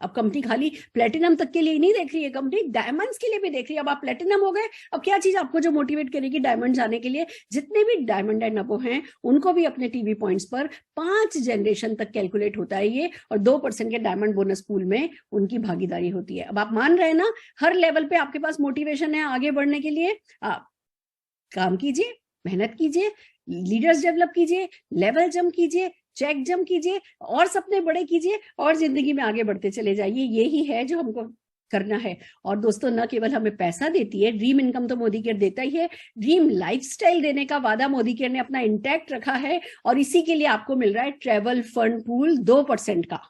Speaker 1: अब कंपनी खाली प्लेटिनम तक के लिए नहीं देख रही है, कंपनी डायमंड्स के लिए भी देख रही है। अब आप प्लेटिनम हो गए, अब क्या चीज आपको जो मोटिवेट करेगी डायमंड जाने के लिए, जितने भी डायमंड एंड अबो हैं उनको भी अपने टीवी पॉइंट्स पर 5 जनरेशन तक कैलकुलेट होता है ये, और 2% के डायमंड बोनस पूल में उनकी भागीदारी होती है। अब आप मान रहे हैं ना, हर लेवल पे आपके पास मोटिवेशन है आगे बढ़ने के लिए। आप काम कीजिए, मेहनत कीजिए, लीडर्स डेवलप कीजिए, लेवल जंप कीजिए, चेक जंप कीजिए, और सपने बड़े कीजिए, और जिंदगी में आगे बढ़ते चले जाइए। यही है जो हमको करना है। और दोस्तों न केवल हमें पैसा देती है ड्रीम इनकम, तो मोदी केयर देता ही है, ड्रीम लाइफस्टाइल देने का वादा मोदी केयर ने अपना इंटैक्ट रखा है, और इसी के लिए आपको मिल रहा है ट्रेवल फंड पूल 2% का।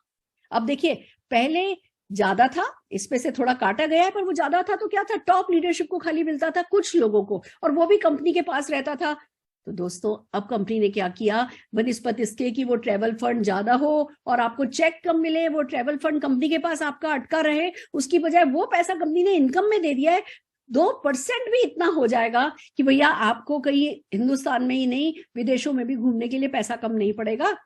Speaker 1: अब देखिए पहले ज्यादा था, इसमें से थोड़ा काटा गया है, पर वो ज्यादा था तो क्या था, टॉप लीडरशिप को खाली मिलता था, कुछ लोगों को, और वो भी कंपनी के पास रहता था। तो दोस्तों अब कंपनी ने क्या किया, बनिस्पत इसके कि वो ट्रेवल फंड ज्यादा हो और आपको चेक कम मिले, वो ट्रेवल फंड कंपनी के पास आपका अटका रहे, उसकी बजाय वो पैसा कंपनी ने इनकम में दे दिया है। 2% भी इतना हो जाएगा कि भैया आपको कहीं हिंदुस्तान में ही नहीं विदेशों में भी घूमने के लिए पैसा कम नहीं पड़ेगा।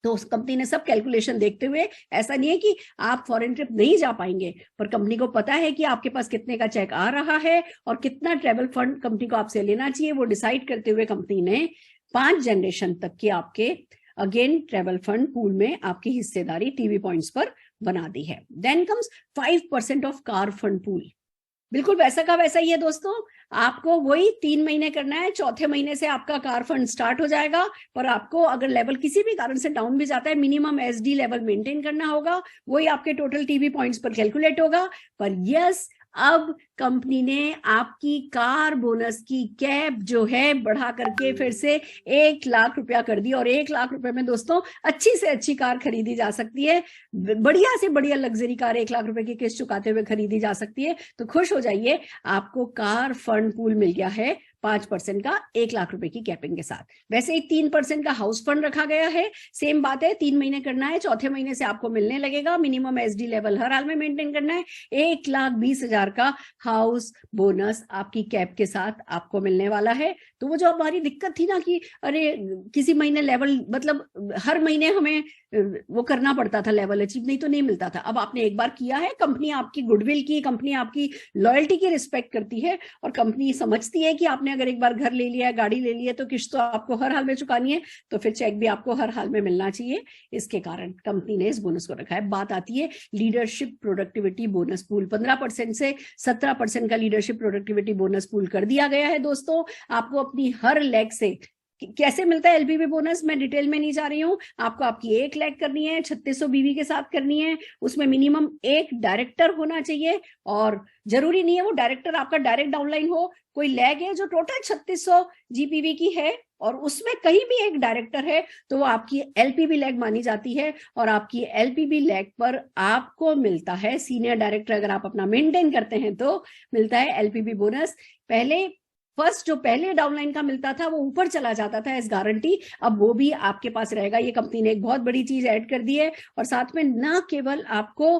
Speaker 1: तो उस कंपनी ने सब कैलकुलेशन देखते हुए, ऐसा नहीं है कि आप फॉरेन ट्रिप नहीं जा पाएंगे, पर कंपनी को पता है कि आपके पास कितने का चेक आ रहा है और कितना ट्रेवल फंड कंपनी को आपसे लेना चाहिए, वो डिसाइड करते हुए कंपनी ने 5 जनरेशन तक के आपके अगेन ट्रेवल फंड पूल में आपकी हिस्सेदारी टीवी पॉइंट्स पर बना दी है। Then comes 5% of car fund pool, बिल्कुल वैसा का वैसा ही है दोस्तों। आपको वही 3 महीने करना है, चौथे महीने से आपका कार फंड स्टार्ट हो जाएगा, पर आपको अगर लेवल किसी भी कारण से डाउन भी जाता है, मिनिमम एसडी लेवल मेंटेन करना होगा, वही आपके टोटल टीवी पॉइंट्स पर कैलकुलेट होगा। पर यस, अब कंपनी ने आपकी कार बोनस की कैप जो है बढ़ा करके फिर से 1 लाख रुपया कर दी, और 1 लाख रुपए में दोस्तों अच्छी से अच्छी कार खरीदी जा सकती है, बढ़िया से बढ़िया लग्जरी कार 1 लाख रुपए की किस्त चुकाते हुए खरीदी जा सकती है। तो खुश हो जाइए, आपको कार फंड पूल मिल गया है 5% का 1 लाख रुपए की कैपिंग के साथ। वैसे ही 3% का हाउस फंड रखा गया है, सेम बात है, 3 महीने करना है, चौथे महीने से आपको मिलने लगेगा, मिनिमम एसडी लेवल हर हाल में मेंटेन करना है। 1,20,000 का हाउस बोनस आपकी कैप के साथ आपको मिलने वाला है। तो वो जो हमारी दिक्कत थी ना कि अरे किसी महीने लेवल, मतलब हर महीने हमें वो करना पड़ता था लेवल अचीव, नहीं तो नहीं मिलता था। अब आपने एक बार किया है, कंपनी आपकी गुडविल की, कंपनी आपकी लॉयल्टी की रिस्पेक्ट करती है, और कंपनी समझती है कि आपने आपने अगर एक बार घर ले लिया है, गाड़ी ले ली है, तो किस्त तो आपको हर हाल में चुकानी है, तो फिर चेक भी आपको हर हाल में मिलना चाहिए। इसके कारण कंपनी ने इस बोनस को रखा है। बात आती है लीडरशिप प्रोडक्टिविटी बोनस पूल। 15% से 17% का लीडरशिप प्रोडक्टिविटी बोनस पूल कर दिया गया है दोस्तों। आपको अपनी हर लेग से कैसे मिलता है एलपीवी बोनस, मैं डिटेल में नहीं जा रही हूँ। आपको आपकी 1 लाख करनी है, 3600 बीवी के साथ करनी है, उसमें मिनिमम 1 डायरेक्टर होना चाहिए, और जरूरी नहीं है वो डायरेक्टर आपका डायरेक्ट डाउनलाइन हो। कोई लैग है जो टोटल 3600 जीपीवी की है और उसमें कहीं भी एक डायरेक्टर है, तो वो आपकी एलपीवी लैग मानी जाती है, और आपकी एलपीवी लैग पर आपको मिलता है सीनियर डायरेक्टर, अगर आप अपना मेंटेन करते हैं तो मिलता है एलपीवी बोनस। पहले फर्स्ट जो पहले डाउनलाइन का मिलता था वो ऊपर चला जाता था एज गारंटी, अब वो भी आपके पास रहेगा। ये कंपनी ने एक बहुत बड़ी चीज ऐड कर दी है, और साथ में ना केवल आपको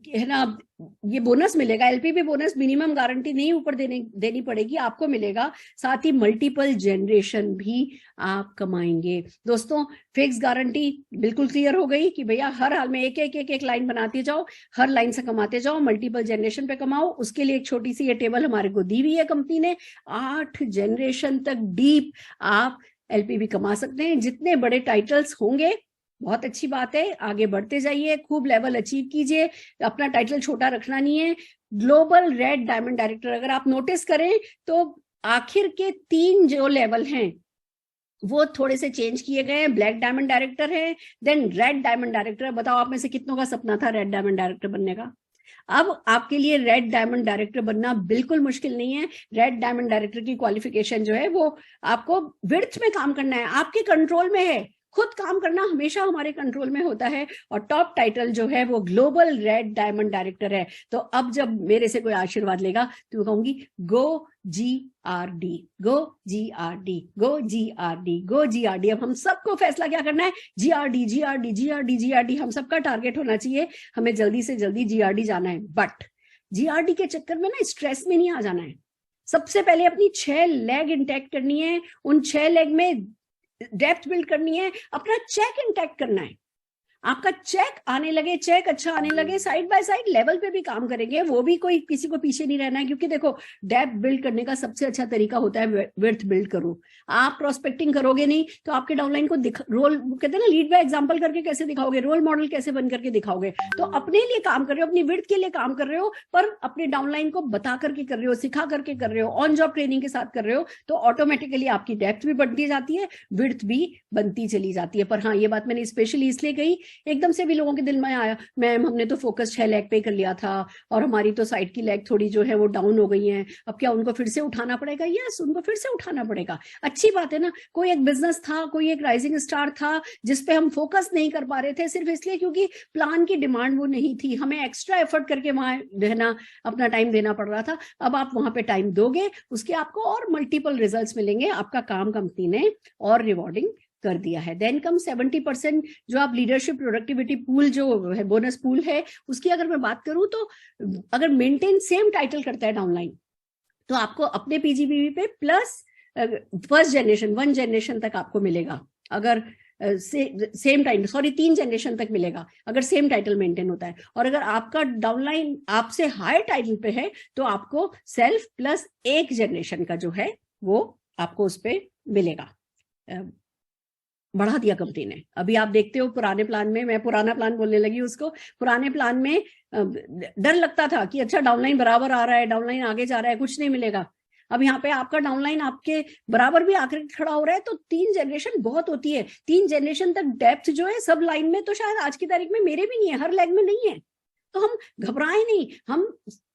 Speaker 1: है ना ये बोनस मिलेगा, एलपीवी बोनस मिनिमम गारंटी नहीं ऊपर देनी पड़ेगी, आपको मिलेगा, साथ ही मल्टीपल जनरेशन भी आप कमाएंगे। दोस्तों फिक्स गारंटी बिल्कुल क्लियर हो गई कि भैया हर हाल में एक लाइन बनाते जाओ, हर लाइन से कमाते जाओ, मल्टीपल जनरेशन पे कमाओ। उसके लिए एक छोटी सी ये टेबल हमारे को दी हुई है कंपनी ने, 8 जनरेशन तक डीप आप एलपीवी कमा सकते हैं। जितने बड़े टाइटल्स होंगे बहुत अच्छी बात है, आगे बढ़ते जाइए, खूब लेवल अचीव कीजिए, अपना टाइटल छोटा रखना नहीं है। ग्लोबल रेड डायमंड डायरेक्टर अगर आप नोटिस करें तो आखिर के 3 जो लेवल हैं वो थोड़े से चेंज किए गए हैं। ब्लैक डायमंड डायरेक्टर है, देन रेड डायमंड डायरेक्टर। बताओ आप में से कितनों का सपना था रेड डायमंड डायरेक्टर बनने का? अब आपके लिए रेड डायमंड डायरेक्टर बनना बिल्कुल मुश्किल नहीं है। रेड डायमंड डायरेक्टर की क्वालिफिकेशन जो है वो आपको विड्थ में काम करना है, आपके कंट्रोल में है। खुद काम करना हमेशा हमारे कंट्रोल में होता है, और टॉप टाइटल जो है वो ग्लोबल रेड डायमंड डायरेक्टर है। तो अब जब मेरे से कोई आशीर्वाद लेगा तो कहूंगी गो GRD, गो GRD, गो GRD, गो GRD। अब हम सबको फैसला क्या करना है? GRD, GRD, GRD, GRD। हम सबका टारगेट होना चाहिए, हमें जल्दी से जल्दी GRD जाना है। बट GRD के चक्कर में ना स्ट्रेस में नहीं आ जाना है। सबसे पहले अपनी 6 लेग इंटैक्ट करनी है, उन 6 लेग में डेप्थ बिल्ड करनी है, अपना चेक इंटैक्ट करना है। आपका चेक आने लगे, चेक अच्छा आने लगे, साइड बाय साइड लेवल पे भी काम करेंगे, वो भी कोई किसी को पीछे नहीं रहना है। क्योंकि देखो डेप्थ बिल्ड करने का सबसे अच्छा तरीका होता है विड्थ बिल्ड करो। आप प्रोस्पेक्टिंग करोगे नहीं तो आपके डाउनलाइन को रोल कहते हैं ना, लीड बाय एग्जांपल करके कैसे दिखाओगे, रोल मॉडल कैसे बन करके दिखाओगे? तो अपने लिए काम कर रहे हो, अपनी विड्थ के लिए काम कर रहे हो, पर अपने डाउनलाइन को बता करके कर रहे हो, सिखा करके कर रहे हो, ऑन जॉब ट्रेनिंग के साथ कर रहे हो, तो ऑटोमेटिकली आपकी डेप्थ भी बढ़ती जाती है, विड्थ भी बनती चली जाती है। पर हाँ, ये बात मैंने स्पेशली इसलिए कही, एकदम से भी लोगों के दिल में आया मैम हमने तो फोकस 6 लाख पे कर लिया था और हमारी तो साइड की लैग थोड़ी जो है वो डाउन हो गई है, अब क्या उनको फिर से उठाना पड़ेगा? यस, उनको फिर से उठाना पड़ेगा। अच्छी बात है ना। कोई एक बिजनेस था, कोई एक राइजिंग स्टार था जिसपे हम फोकस नहीं कर पा रहे थे, सिर्फ इसलिए क्योंकि प्लान की डिमांड वो नहीं थी, हमें एक्स्ट्रा एफर्ट करके वहां रहना, अपना टाइम देना पड़ रहा था। अब आप वहां पे टाइम दोगे, उसके आपको और मल्टीपल रिजल्ट्स मिलेंगे, आपका काम कंपनी ने और रिवॉर्डिंग कर दिया है। देन कम 70% जो आप लीडरशिप प्रोडक्टिविटी पूल जो है, बोनस पूल है, उसकी अगर मैं बात करूं तो अगर मेंटेन सेम टाइटल करता है डाउनलाइन, तो आपको अपने पीजीबीवी पे प्लस फर्स्ट जनरेशन 1 जनरेशन तक आपको मिलेगा। अगर सेम टाइम 3 जनरेशन तक मिलेगा अगर सेम टाइटल मेंटेन होता है। और अगर आपका डाउनलाइन आपसे हाई टाइटल पे है तो आपको सेल्फ प्लस 1 जनरेशन का जो है वो आपको उस पर मिलेगा। बढ़ा दिया कंपनी ने। अभी आप देखते हो पुराने प्लान में, मैं पुराना प्लान बोलने लगी उसको, पुराने प्लान में डर लगता था कि अच्छा डाउनलाइन बराबर आ रहा है, डाउनलाइन आगे जा रहा है, कुछ नहीं मिलेगा। अब यहाँ पे आपका डाउनलाइन आपके बराबर भी आकर खड़ा हो रहा है, तो 3 जनरेशन बहुत होती है। 3 जनरेशन तक डेप्थ जो है सब लाइन में तो शायद आज की तारीख में मेरे भी नहीं है, हर लैग में नहीं है। तो हम घबराए नहीं, हम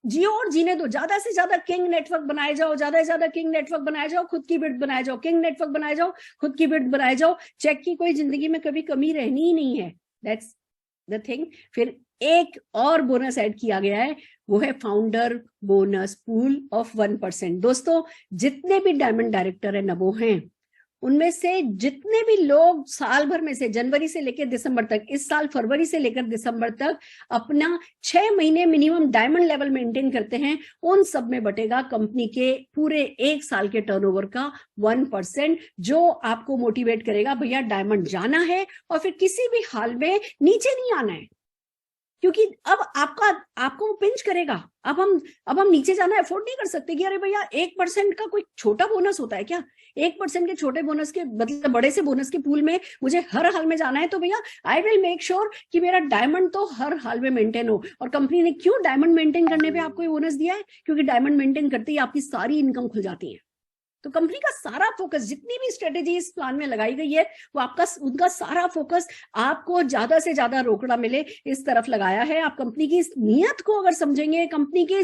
Speaker 1: जियो और जीने दो, ज्यादा से ज्यादा किंग नेटवर्क बनाए जाओ, ज्यादा से ज्यादा किंग नेटवर्क बनाए जाओ, खुद की बिड बनाए जाओ, किंग नेटवर्क बनाए जाओ, खुद की बिड बनाए जाओ। चेक की कोई जिंदगी में कभी कमी रहनी ही नहीं है, दैट्स द थिंग। फिर एक और बोनस ऐड किया गया है, वो है फाउंडर बोनस पूल ऑफ 1%। दोस्तों जितने भी डायमंड डायरेक्टर है नबो हैं, उनमें से जितने भी लोग साल भर में से जनवरी से लेकर दिसंबर तक, इस साल फरवरी से लेकर दिसंबर तक अपना 6 महीने मिनिमम डायमंड लेवल मेंटेन करते हैं, उन सब में बटेगा कंपनी के पूरे 1 साल के टर्नओवर का 1%, जो आपको मोटिवेट करेगा भैया डायमंड जाना है और फिर किसी भी हाल में नीचे नहीं आना है। क्योंकि अब आपको वो पिंच करेगा। अब हम नीचे जाना अफोर्ड नहीं कर सकते कि अरे भैया 1% का कोई छोटा बोनस होता है क्या? 1% के छोटे बोनस के मतलब बड़े से बोनस के पूल में मुझे हर हाल में जाना है, तो भैया आई विल मेक श्योर कि मेरा डायमंड तो हर हाल में मेंटेन हो। और कंपनी ने क्यों डायमंड मेंटेन करने पे आपको ये बोनस दिया है? क्योंकि डायमंड मेंटेन करते ही आपकी सारी इनकम खुल जाती है। तो कंपनी का सारा फोकस, जितनी भी स्ट्रेटेजी इस प्लान में लगाई गई है, वो उनका सारा फोकस आपको ज्यादा से ज्यादा रोकड़ा मिले इस तरफ लगाया है। आप कंपनी की इस नीयत को अगर समझेंगे, कंपनी के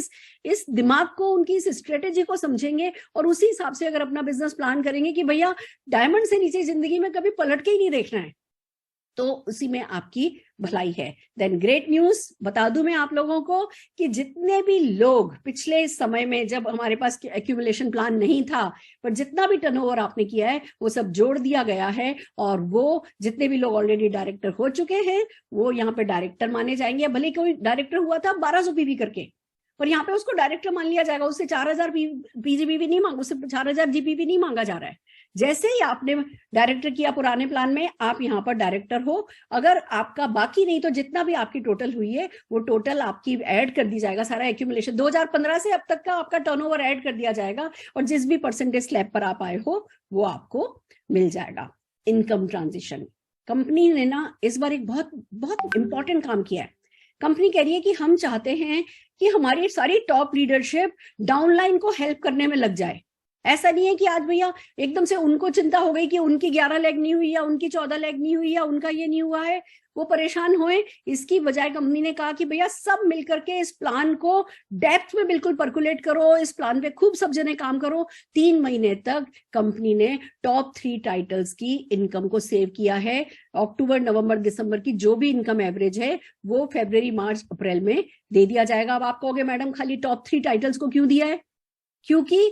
Speaker 1: इस दिमाग को, उनकी इस स्ट्रेटेजी को समझेंगे और उसी हिसाब से अगर अपना बिजनेस प्लान करेंगे कि भैया डायमंड से नीचे जिंदगी में कभी पलट के ही नहीं देखना है, तो उसी में आपकी भलाई है। देन ग्रेट न्यूज बता दूं मैं आप लोगों को कि जितने भी लोग पिछले समय में, जब हमारे पास एक्यूमुलेशन प्लान नहीं था, पर जितना भी टर्नओवर आपने किया है वो सब जोड़ दिया गया है, और वो जितने भी लोग ऑलरेडी डायरेक्टर हो चुके हैं वो यहाँ पे डायरेक्टर माने जाएंगे। भले कोई डायरेक्टर हुआ था 1200 पीवी करके, पर यहाँ पे उसको डायरेक्टर मान लिया जाएगा। उससे 4000 पीजीबीवी नहीं मांगा, उससे 4000 जीपीवी नहीं मांगा जा रहा है। जैसे ही आपने डायरेक्टर किया पुराने प्लान में, आप यहाँ पर डायरेक्टर हो। अगर आपका बाकी नहीं तो जितना भी आपकी टोटल हुई है वो टोटल आपकी ऐड कर दी जाएगा। सारा एक्यूमुलेशन 2015 से अब तक का आपका टर्नओवर ऐड कर दिया जाएगा, और जिस भी परसेंटेज स्लैब पर आप आए हो वो आपको मिल जाएगा। इनकम ट्रांजिशन, कंपनी ने ना इस बार एक बहुत बहुत इंपॉर्टेंट काम किया है। कंपनी कह रही है कि हम चाहते हैं कि हमारी सारी टॉप लीडरशिप डाउनलाइन को हेल्प करने में लग जाए। ऐसा नहीं है कि आज भैया एकदम से उनको चिंता हो गई कि उनकी 11 लेग नहीं हुई या उनकी 14 लेग नहीं हुई या उनका ये नहीं हुआ है, वो परेशान हुए। इसकी बजाय कंपनी ने कहा कि भैया सब मिलकर के इस प्लान को डेप्थ में बिल्कुल परकुलेट करो, इस प्लान पे खूब सब जने काम करो। 3 महीने तक कंपनी ने टॉप 3 टाइटल्स की इनकम को सेव किया है। अक्टूबर, नवंबर, दिसंबर की जो भी इनकम एवरेज है वो फरवरी, मार्च, अप्रैल में दे दिया जाएगा। अब आप कहोगे मैडम खाली टॉप 3 टाइटल्स को क्यों दिया है? क्योंकि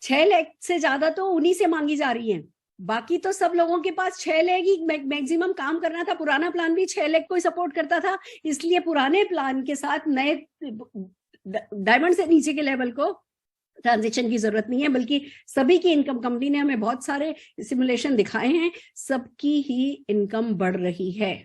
Speaker 1: 6 लाख से ज्यादा तो उन्हीं से मांगी जा रही है। बाकी तो सब लोगों के पास 6 लाख ही मैक्सिमम काम करना था। पुराना प्लान भी 6 लाख को ही सपोर्ट करता था, इसलिए पुराने प्लान के साथ नए डायमंड से नीचे के लेवल को ट्रांजिशन की जरूरत नहीं है, बल्कि सभी की इनकम, कंपनी ने हमें बहुत सारे सिमुलेशन दिखाए हैं, सबकी ही इनकम बढ़ रही है।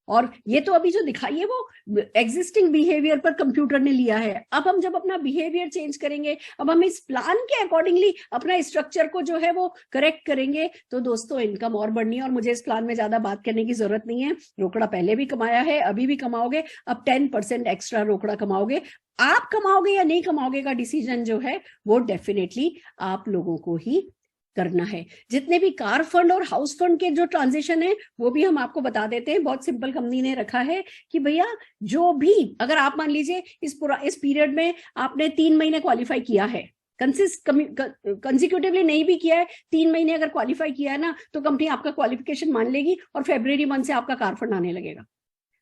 Speaker 1: और ये तो अभी जो दिखाई है वो एग्जिस्टिंग बिहेवियर पर कंप्यूटर ने लिया है। अब हम जब अपना बिहेवियर चेंज करेंगे, अब हम इस प्लान के अकॉर्डिंगली अपना स्ट्रक्चर को जो है वो करेक्ट करेंगे, तो दोस्तों इनकम और बढ़नी है। और मुझे इस प्लान में ज्यादा बात करने की जरूरत नहीं है। रोकड़ा पहले भी कमाया है, अभी भी कमाओगे, अब 10% एक्स्ट्रा रोकड़ा कमाओगे। आप कमाओगे या नहीं कमाओगे का डिसीजन जो है वो डेफिनेटली आप लोगों को ही करना है। जितने भी कार फंड और हाउस फंड के जो ट्रांजिशन है वो भी हम आपको बता देते हैं। बहुत सिंपल कंपनी ने रखा है कि भैया जो भी, अगर आप मान लीजिए इस पीरियड में आपने 3 महीने क्वालिफाई किया है, कंसिक्यूटिवली नहीं भी किया है, 3 महीने अगर क्वालिफाई किया है ना, तो कंपनी आपका क्वालिफिकेशन मान लेगी और फरवरी मंथ से आपका कार फंड आने लगेगा।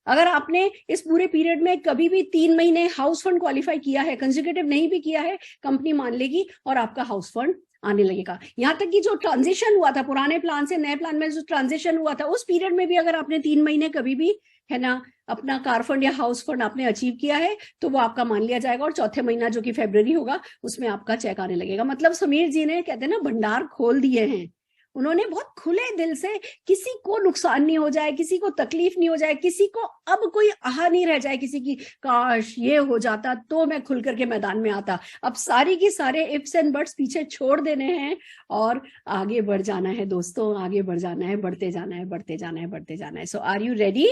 Speaker 1: अगर आपने इस पूरे पीरियड में कभी भी 3 महीने हाउस फंड क्वालिफाई किया है, कंसिक्यूटिव नहीं भी किया है, कंपनी मान लेगी और आपका हाउस फंड आने लगेगा। यहां तक कि जो ट्रांजिशन हुआ था पुराने प्लान से नए प्लान में, जो ट्रांजिशन हुआ था उस पीरियड में भी अगर आपने 3 महीने कभी भी है ना अपना कार फंड या हाउस फंड आपने अचीव किया है, तो वो आपका मान लिया जाएगा और चौथे महीना जो कि फरवरी होगा उसमें आपका चेक आने लगेगा। मतलब समीर जी ने, कहते हैं ना, भंडार खोल दिए हैं। उन्होंने बहुत खुले दिल से, किसी को नुकसान नहीं हो जाए, किसी को तकलीफ नहीं हो जाए, किसी को अब कोई आह नहीं रह जाए किसी की, काश ये हो जाता तो मैं खुल करके मैदान में आता। अब सारी की सारे इफ्स एंड बट्स पीछे छोड़ देने हैं और आगे बढ़ जाना है दोस्तों, आगे बढ़ जाना है, बढ़ते जाना है, बढ़ते जाना है, बढ़ते जाना है। सो आर यू रेडी?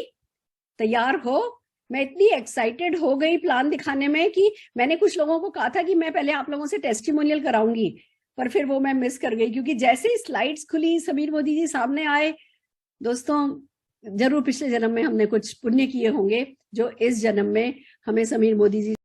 Speaker 1: तैयार हो? मैं इतनी एक्साइटेड हो गई प्लान दिखाने में कि मैंने कुछ लोगों को कहा था कि मैं पहले आप लोगों से टेस्टिमोनियल कराऊंगी, पर फिर वो मैं मिस कर गई, क्योंकि जैसे ही स्लाइड्स खुली समीर मोदी जी सामने आए। दोस्तों जरूर पिछले जन्म में हमने कुछ पुण्य किए होंगे जो इस जन्म में हमें समीर मोदी जी